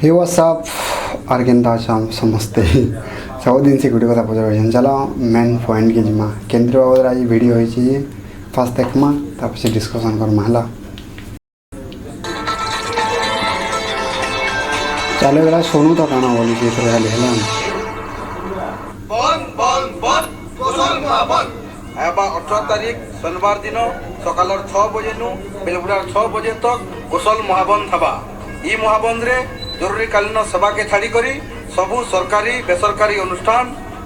Hey WhatsApp are केनता समस्ते सबुदिन से गोटे कथा पचार चल मेन पॉइंट के जिमा केन्द्र बाबद आज वीडियो होती फास्ट देखमा तापर से डिस्कशन करमा है चलो गला शुणु तो काना बोली खाली है 18 तारीख शनिवार दिन सकाल 6 बजे नु बेलबुड़ा 6 बजे तक कुशल महाबंद थबा। ई महाबंद रे जरूरीकालीन सेवा के छाड़ी करी सबू सरकारी बेसरकारी अनुष्ठान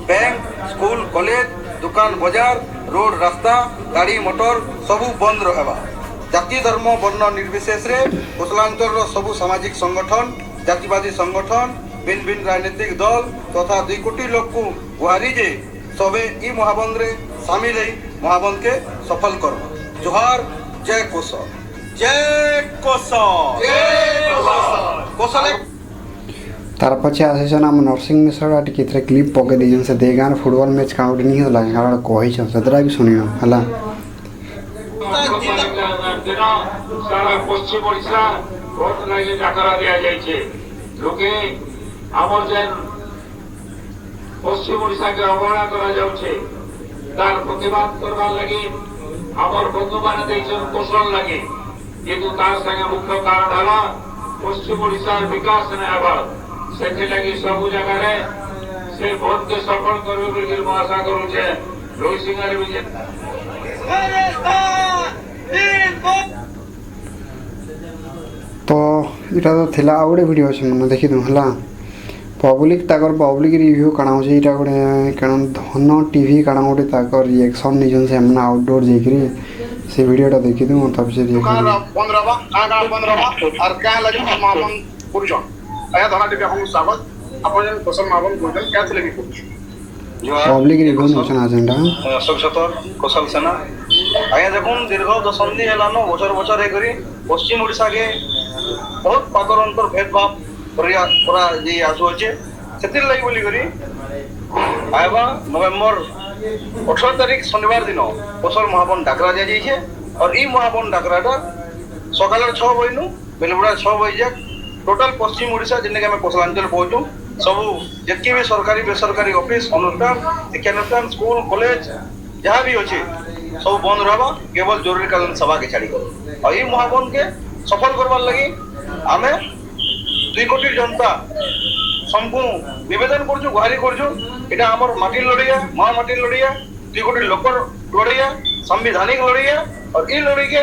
बैंक स्कूल कॉलेज दुकान बाजार रोड रास्ता गाड़ी मोटर सबू बंद रहबा। जाति धर्म वर्ण निर्विशेष रे कुशलांचल रो सबू सामाजिक संगठन जातिवादी संगठन भिन्न भिन्न राजनीतिक दल तथा 2 कोटी लोग को गुहारी जे सबे ई महाबंद रे शामिल है महाबंद के सफल करो। जोहार जय कोसल जय कोसल जय कोसल। तार पछे आसे आम नरसिंह मिश्रा टिके क्लिप पके दीजन से दे गान फुटबॉल मैच काउंट नहीं होला हाड़ा कहि छ सदरा भी सुनियो हला। सारा पश्चिम ओडिशा भोट लागे डाकरा दिया जाय छे लोके हमर जेन पश्चिम ओडिशा के अवहेला करा जाउ छे तार प्रतिवाद करबा लगी हमर बंधु माने देछन कोसल लगे किंतु तार संगे मुख्य कारण हला पश्चिम ओडिशा विकास ने आबाद से लगी सब जगह रे से भोट के सफल करबे बोली मैं आशा करू छे रोहित सिंह रे विजय तो इटा तो थिला आउडे वीडियो छ मन देखि दु हला पब्लिक ताकर पब्लिक रिव्यू काना हो इटा गोटे कण धन टीवी काना गोटे ताकर रिएक्शन निजन से हमना आउटडोर जेकरी से वीडियोटा देखि दु तब से देखि 15 बा का 15 बा और का लगे मामन पुरुषन आया धना टीवी हम स्वागत अपन कोसल मामन पुरुषन क्या लगे पब्लिक रिव्यू नोचन एजेंडा अशोक सतर कोसल सेना आया देखुन दीर्घ दशंधि हेलानो बचर बचर हे करी पश्चिम ओडिशा के बहुत पाकर अंतर भेदभाव पूरा ये आसु अच्छे से लगी बोली करी आएबा नवेम्बर 18 तारीख शनिवार दिन कोसल महाबन डाकरा दिया जाइए और ई महाबन डाकराटा सकाल 6 बजे नु बेलबुड़ा 6 बजे जाक टोटल पश्चिम ओडिशा जिनके आम कोसलांचल पहुँचू सब जितकी भी सरकारी बेसरकारी ऑफिस अनुष्ठान शिक्षानुष्ठान स्कूल कॉलेज जहाँ भी अच्छे सब बंद रहा केवल जरूरीकालीन सभा के छाड़ी कर और ये महाबन के सफल करवार लगी आमे 2 कोटी जनता संपूर्ण निवेदन करछु गुहारी करछु एटा हमर माटी लड़िया मां माटी लड़िया 2 कोटी लोक लड़िया संवैधानिक लड़िया और ई लड़ी के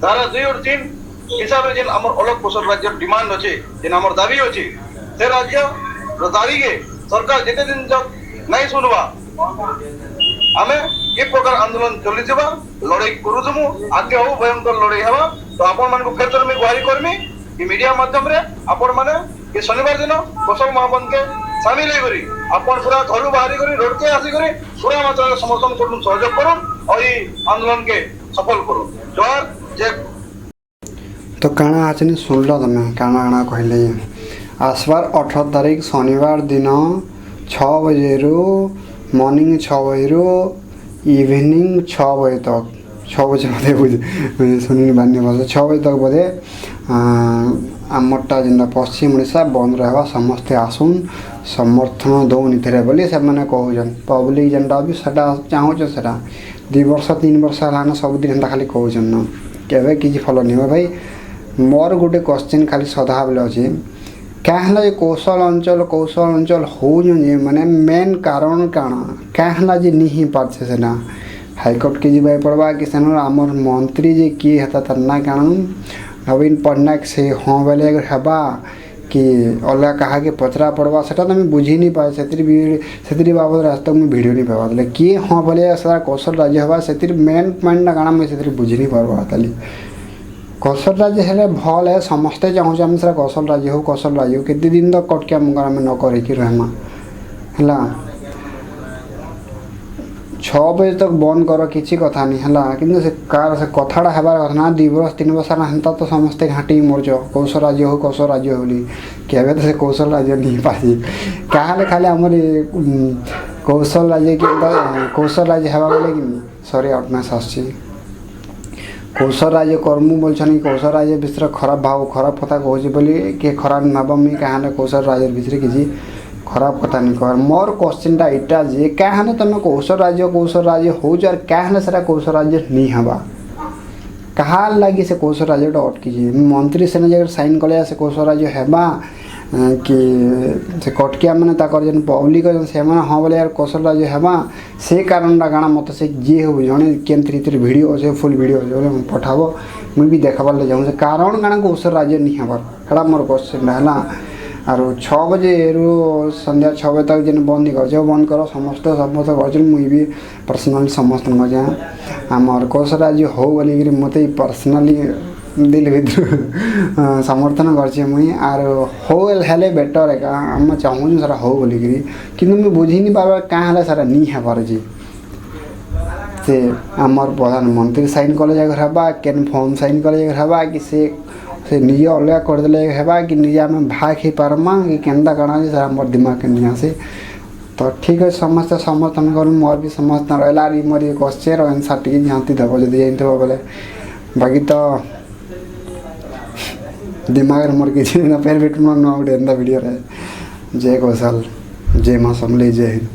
धारा 2 और 3 हिसाब से जेन हमर अलग कोसल राज्य डिमांड अछि जेन हमर दाबी अछि से राज्य दाबी के सरकार जेते दिन जब नहीं सुनवा आमे ये प्रकार आंदोलन चली जबा लड़ाई करूजमु आगे हो भयंकर लड़ाई हवा तो आपण मन को फेर में गुहारी करमी ये मीडिया माध्यम रे आपण माने ये शनिवार दिन कोसल महाबंद के शामिल है करी आपण पूरा घर बाहरी करी रोड के आसी करी पूरा मात्रा समर्थन करू सहयोग करू और ये आंदोलन के सफल करू जोहार जय। तो काना आचने सुनल तमें काना काना कहले आसबार 18 तारीख शनिवार दिन 6 बजे रु मॉर्निंग 6 बजे रु इवनिंग 6 बजे तक 6 बजे बोधे बुझे सुनी बान्य भाषा 6 बजे तक बोधे आमटा जेनटा पश्चिम ओडिशा बंद रहा समस्ते आसुन समर्थन दौन इथे बोली से मैंने कहून पब्लिक जेनटा भी सेटा चाहूँ सेटा 2 वर्ष 3 वर्ष है सबुदिन एंता खाली कहून केवे किसी फल नहीं भाई मोर गोटे क्वेश्चन खाली सदा बेले अच्छे क्या है कौशल अंचल हो माने मेन कारण क्या है जे नहीं पार्थे से हाईकोर्ट के जी पड़वा कि सेन आमर मंत्री जे किए हेता तार ना कारण नवीन पट्टनायक से हाँ बेले अगर हेबा कि अलग कहा के पचरा पड़वा सेटा तो बुझी नहीं पाए से बाबद आज तक मुझे वीडियो नहीं पावा किए हाँ बोले सारा कौशल राज्य हवा से मेन पॉइंट ना काना मुझे बुझी नहीं पार्बा ताली कौशल राज्य है भल है समस्ते चाहूँ आम सर कौशल राज्य हो केते दिन तक कटके आम न करके रहमा है 6 बजे तक बंद कर किसी कथा नहीं है कि से कथाटा हबार कथा ना 2 वर्ष 3 वर्ष हेन्ता तो समस्ते घाटी मोर्च कौशल राज्य हो बोली केवे तो से कौशल राज्य नहीं पासी क्या खाली आमर कौशल राज्य के कौशल राज्य हवा बोले कि सॉरी आउटनेस आस कौशल राज्य कर्मु बोलछन कौशल राज्य विषय खराब भाव खराब कथा कहूँ बोली किए खराब भाव मुई क्या कौशल राज्य विषय किसी खराब कथा नहीं कह मोर क्वेश्चन टा इटा जे क्या तुम कौशल राज्य हो क्या सारा कौशल राज्य नहीं हवा कहा लगी से कौशल राज्य अटकी मंत्री सेना जगह साइन कले से कौशल राज्य हेबा कि से कटकिया मैंने जेन पब्लिक से हाँ बोले यार कौशल राज्य हेबा से कारण काଣା मत से जी हो जड़े केन रीतिर वीडियो अच्छे फुल वीडियो अच्छे बोले पठाब मुझे भी देखाबार जाऊँ से कारण काଣା कौशल राज्य नहीं हबार एटा मोर क्वेश्चन है आर 6 बजे रु संध्या 6 बजे तक जेन बंद कर बंद कर समस्त कर मुई भी पर्सनाली समस्त मजा आमर कौशल राज्य हो बोलिक मत पर्सनाली दिल भर समर्थन कर मुई आर हो हेले बेटर है आम चाहूँ सारा हो बोलिक किंतु मुझे बुझी नहीं पार क्या सारा नहीं हेबार जी से आमर प्रधानमंत्री साइन कले जगह हेबा केन फॉर्म साइन कले जगह हेबा कि से निजे अलग करदे हेबा कि निजे आम भाग ही पार्मा कि केन्दा काଣା सारा मोर दिमाग के नहीं आसे तो ठीक है समस्त समर्थन कर मोर भी समर्थन रहा मोर ये क्वेश्चन आंसर टी झाँती देव जब जानते बोले बाकी तो दिमाग मोर किसी ना पैर बेट गोटे एंता वीडियो रहे जय कौशल जय माँ समले जय हिंद।